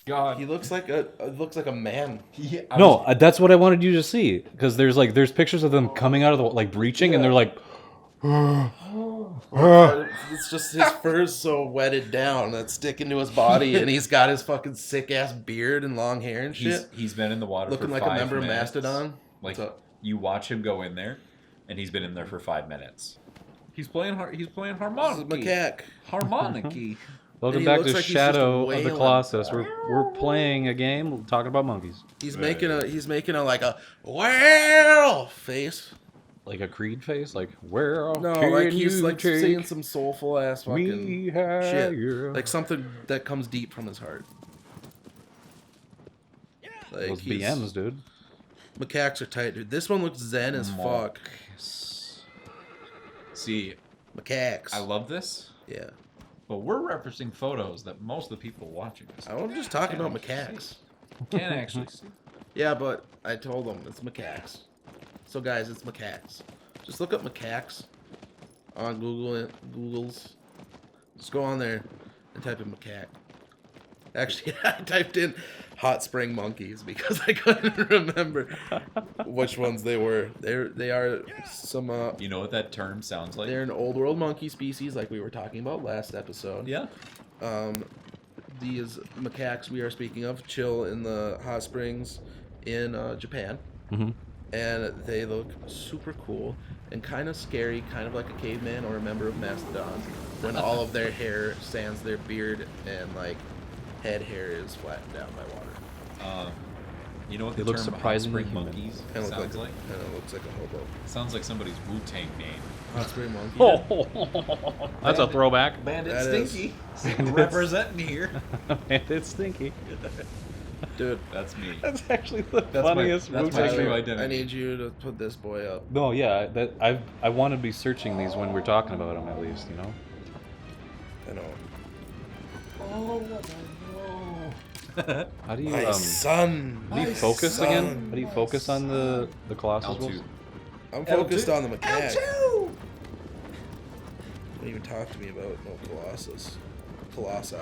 God. He looks like a man. No, that's what I wanted you to see because there's pictures of them coming out of the breaching and they're like, It's just his fur's so wetted down that's sticking to his body, and he's got his fucking sick ass beard and long hair and shit. He's been in the water Looking for like 5 a member minutes. of Mastodon. Like you watch him go in there, and he's been in there for 5 minutes. He's playing harmonica. This is Macaque. Harmonica. "Welcome he back looks to like he's Shadow just of the wailing. Colossus. We're playing a game talking about monkeys, He's making a like a whale face. like a Creed face, like where No, can like he's you like take saying some soulful ass fucking me shit, higher?" like something that comes deep from his heart. Like Those BMs, dude. Macaques are tight, dude. This one looks zen as fuck. See, Macaques. I love this, Yeah. but we're referencing photos that most of the people watching this I'm just talking about macaques. can't actually see. Yeah, but I told them it's macaques. So guys, it's macaques. Just look up macaques on Google's. Just go on there and type in macaque. Actually, I typed in hot spring monkeys because I couldn't remember which ones they were. They are some. You know what that term sounds like? They're an old world monkey species, like we were talking about last episode. Yeah. These macaques we are speaking of chill in the hot springs in Japan. Mm-hmm. And they look super cool and kind of scary, kind of like a caveman or a member of Mastodon, when all of their hair sans their beard and like head hair is flattened down by water. You know what They the look term surprisingly hot spring human. monkeys Kind of sounds like? Kind of looks like a hobo. Sounds like somebody's Wu-Tang name. Hot spring monkey. Oh, that's a throwback. Bandit That is. Stinky. Representing here. It's stinky. Dude, That's me. That's actually the my- funniest that's movie. my true Tyler, identity. I need you to put this boy up. No, yeah, that I want to be searching these when we're talking about them at least, you know. I know. How do you My son. how do you My focus son. again? How do you focus on the Colossus? L2. wolves? I'm focused on the macaque. Don't even talk to me about no Colossus. Colossi.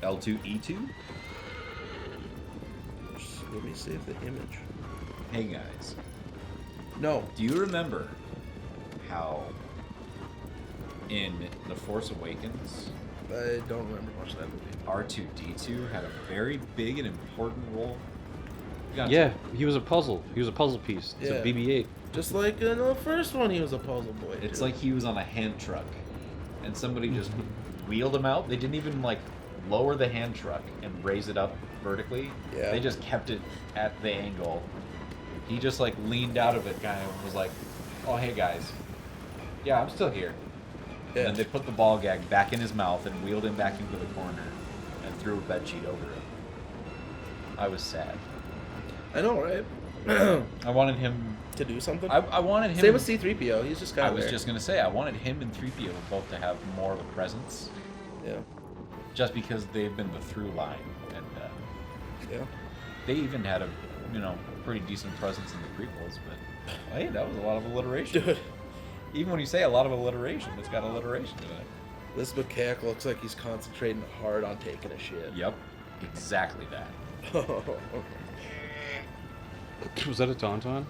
L2E2? Just let me save the image. Hey guys, No. do you remember how in The Force Awakens, I don't remember much of that movie. R2-D2 had a very big and important role? You got Yeah, he was a puzzle. He was a puzzle piece. It's Yeah. a BB-8. Just like in the first one, he was a puzzle boy. It's too. like he was on a hand truck, and somebody just wheeled him out. They didn't even like lower the hand truck and raise it up vertically. Yeah. They just kept it at the angle. He just like leaned out of it, kind of was like, "Oh hey guys, yeah I'm still here." Yeah. And then they put the ball gag back in his mouth and wheeled him back into the corner and threw a bedsheet over him. I was sad. I know, right? I wanted him. To do something. I wanted him. Same with C-3PO. He's just kind I of was there. just gonna say I wanted him and 3PO both to have more of a presence, Yeah. just because they've been the through line, and Yeah. they even had a pretty decent presence in the prequels. But hey, that was a lot of alliteration. Dude, Even when you say a lot of alliteration, it's got alliteration in it. this macaque looks like he's concentrating hard on taking a shit. Yep, exactly that. Was that a tauntaun?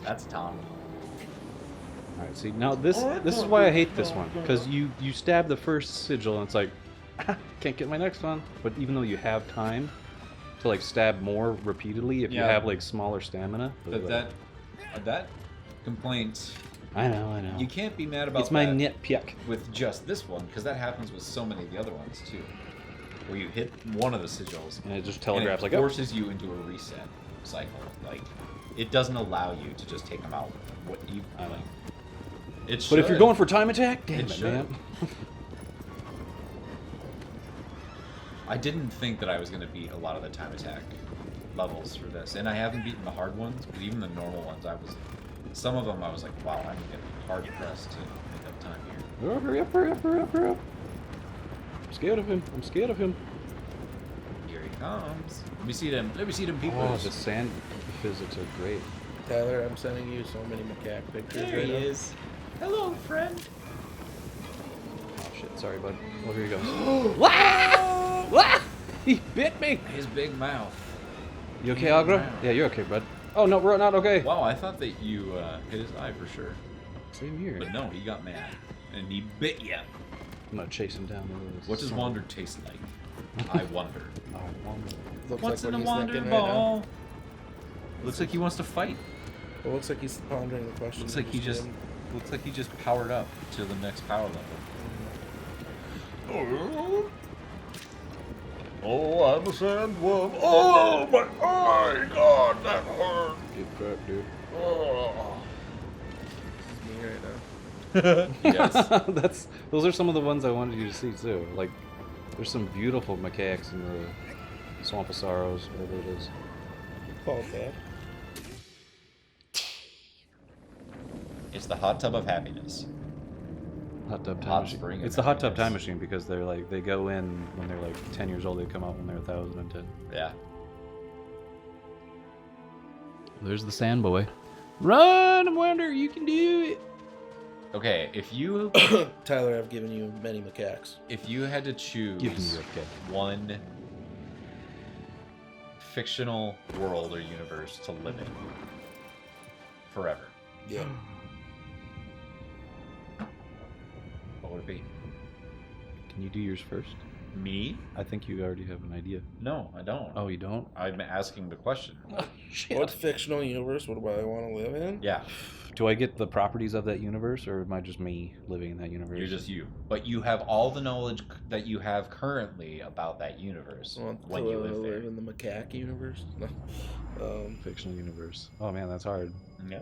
That's Tom. All right, see now this is why I hate this one because you stab the first sigil and it's like can't get my next one. But even though you have time to like stab more repeatedly if you Yeah. have like smaller stamina. That complaint. I know. You can't be mad about It's my that nitpick. with just this one, because that happens with so many of the other ones too, where you hit one of the sigils And it just and telegraphs it like, oh, forces you into a reset cycle. Like it doesn't allow you to just take them out. What you I know. like? It But if you're should. going for time attack, damn It it, should. man. I didn't think that I was going to beat a lot of the time attack levels for this, and I haven't beaten the hard ones, but even the normal ones, some of them I was like, wow, I'm getting hard pressed to make up time here. Oh, hurry up. I'm scared of him. Here he comes. Let me see them people. Oh, the sand physics are great. Tyler, I'm sending you so many macaque pictures There right he now. is. Hello, friend. Oh, shit. Sorry, bud. Oh, here he goes. Wah! Wah! He bit me! His big mouth. You okay, Agro? Yeah, you're okay, bud. Oh, no, we're not okay. Wow, I thought that you hit his eye for sure. Same here. But no, he got mad. And he bit you. I'm gonna chase him down. What does Wander taste like? I wonder. I wonder. Looks What's like in what a he's Wander thinking right now. ball? Looks like he wants to fight. It looks like he's pondering the question. Looks like he just did. looks like he just powered up to the next power level. Oh, I'm a sandworm. Oh my God, that hurt. Get cracked, dude. Oh. This is me right now. Yes. Those are some of the ones I wanted you to see too. Like, there's some beautiful macaques in the Swamp of Sorrows, whatever it is. Called that. It's the hot tub of happiness. Hot tub time Hot machine. spring of It's the hot tub happiness. time machine because they're like they go in when they're like 10 years old. They come out when they're 1,010. Yeah. There's the sand boy. Run, Wander! You can do it. Okay, if you Tyler, I've given you many macaques. had to choose Give me your kick. one fictional world or universe to live in forever, Yeah. what would it be? Can you do yours first? Me? I think you already have an idea. No, I don't. Oh, you don't? I'm asking the question. What fictional universe would I want to live in? Yeah, Do I get the properties of that universe, or am I just me living in that universe? you're just you. But you have all the knowledge that you have currently about that universe I want when to you live live there. in the macaque universe. No. Fictional universe. Oh man, that's hard. Yeah.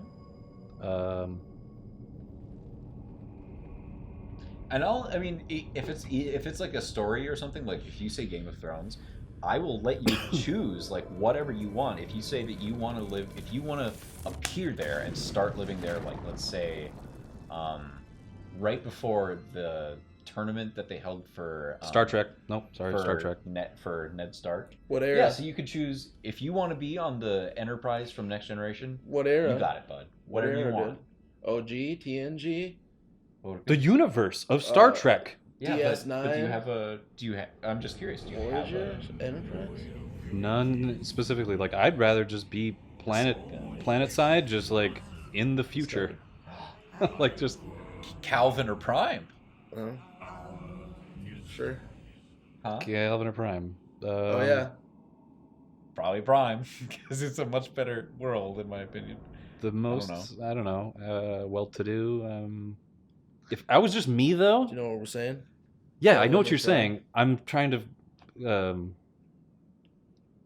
And I mean, if it's like a story or something, like if you say Game of Thrones, I will let you choose like whatever you want. If you say that you want to live, if you want to appear there and start living there, like let's say, right before the tournament that they held for Star Trek. Nope, sorry, for Star Trek. Ned Stark. What era? Yeah, so you could choose if you want to be on the Enterprise from Next Generation. What era? You got it, bud. Whatever you era, want. dude? OG, TNG. The universe of Star Trek. Yeah, DS9. but do you have? I'm just curious. Do you have Voyager, Enterprise. None specifically. Like, I'd rather just be planet side, just like in the future. Like just Calvin or Prime? Sure. Huh? Calvin or Prime. Oh yeah. Probably Prime, because it's a much better world in my opinion. The most I don't know, well-to-do. If I was just me though, Do you know what we're saying? yeah, I know what Calvin you're or Prime? saying. I'm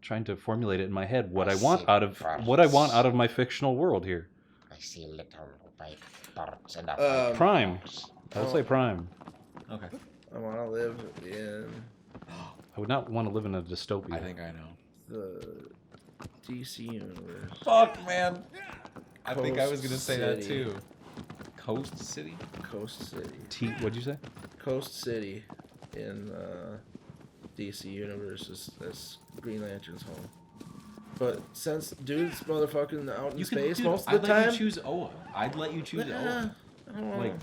trying to formulate it in my head what I want out of my fictional world here. I see little white birds and a Prime. I would say Prime. Okay. I want to live in I would not want to live in a dystopia. I think I know. the DC universe. Fuck, man. I think I was Coast gonna say that City. too. Coast City? Coast City. What'd you say? Coast City in DC universe is Green Lantern's home. But since dude's motherfucking out in space most of the I'd time, let you choose Oa. I'd let you choose Oa. I don't know. Like,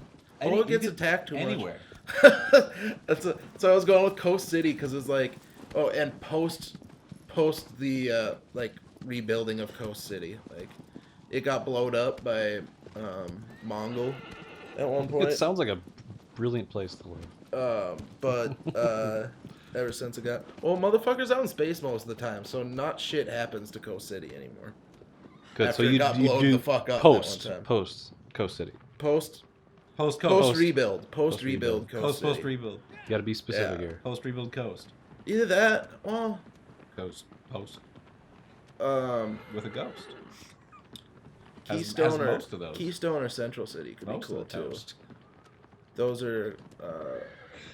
Oa gets attacked too anywhere. much. So I was going with Coast City because it's like, oh, and post the like rebuilding of Coast City, like it got blowed up by Mongol at one point. It sounds like a brilliant place to live. But ever since it got motherfuckers out in space most of the time, so not shit happens to Coast City anymore. Good. After So it you got you blown do the fuck up that post one time. Coast City. Post Post rebuild, Post rebuild Coast City. rebuild. You got to be specific Yeah. here. Post rebuild coast. Either that, well, Post um, with a ghost. Keystone has or most of those. Keystone or Central City could Most be cool of the too. toast. Those are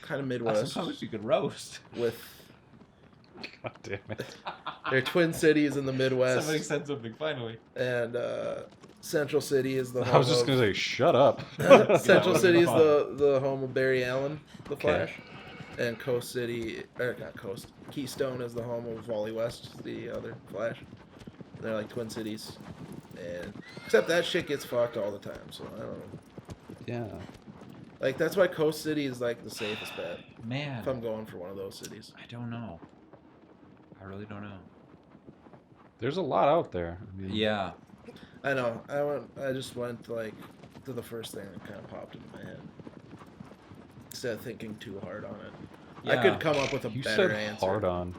kind of I Midwest suppose you could roast. with God damn it. they're twin cities in the Midwest, Somebody said something finally. and Central City is the home I was just of, gonna say, shut up. Central Yeah, City is fun. the home of Barry Allen, the Okay. Flash, and Coast City, or not Coast, Keystone is the home of Wally West, the other Flash. They're like twin cities, and except that shit gets fucked all the time. So I don't know. Yeah. Like that's why Coast City is like the safest bet Man, if I'm going for one of those cities. I don't know. I really don't know. There's a lot out there. I mean, Yeah. I know. I just went like to the first thing that kind of popped into my head instead of thinking too hard on it. I Yeah. could come up with a You better said answer. hard on.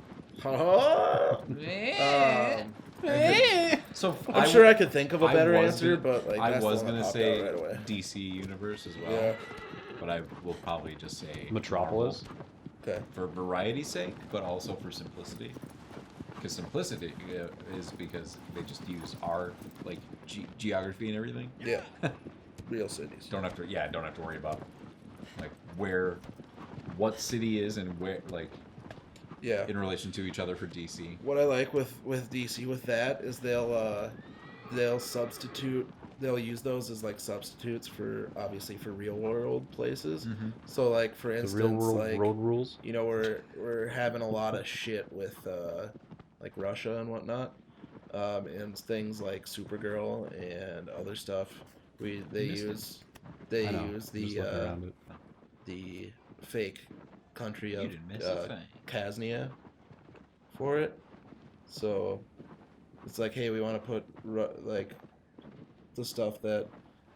So I'm sure I could think of a I better was answer, gonna- but like I that's was the one gonna that popped say out right away. DC Universe as well. Yeah. But I will probably just say Metropolis. Marvel Okay. for variety's sake, but also for simplicity. Because simplicity is because they just use our like geography and everything. Yeah. Real cities. Don't have to worry about like what city is and where like Yeah. in relation to each other for DC. What I like with DC with that is they'll use those as like substitutes for obviously for real world places. Mm-hmm. So like for The instance, real world like road rules. you know we're having a lot of shit with like Russia and whatnot, and things like Supergirl and other stuff. They Missed it. use I know, I'm just looking the around it. the fake country You of didn't miss a thing. Kaznia for it. So it's like, hey, we want to put like the stuff that,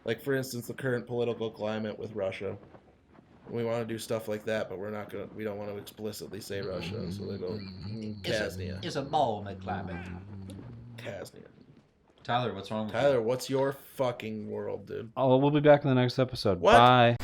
like for instance, the current political climate with Russia. We want to do stuff like that, but we don't want to explicitly say Russia, so they go Kaznia. It's a ball climate. Kaznia. Tyler, what's wrong with you? Tyler, what's your fucking world, dude? Oh, we'll be back in the next episode. What? Bye.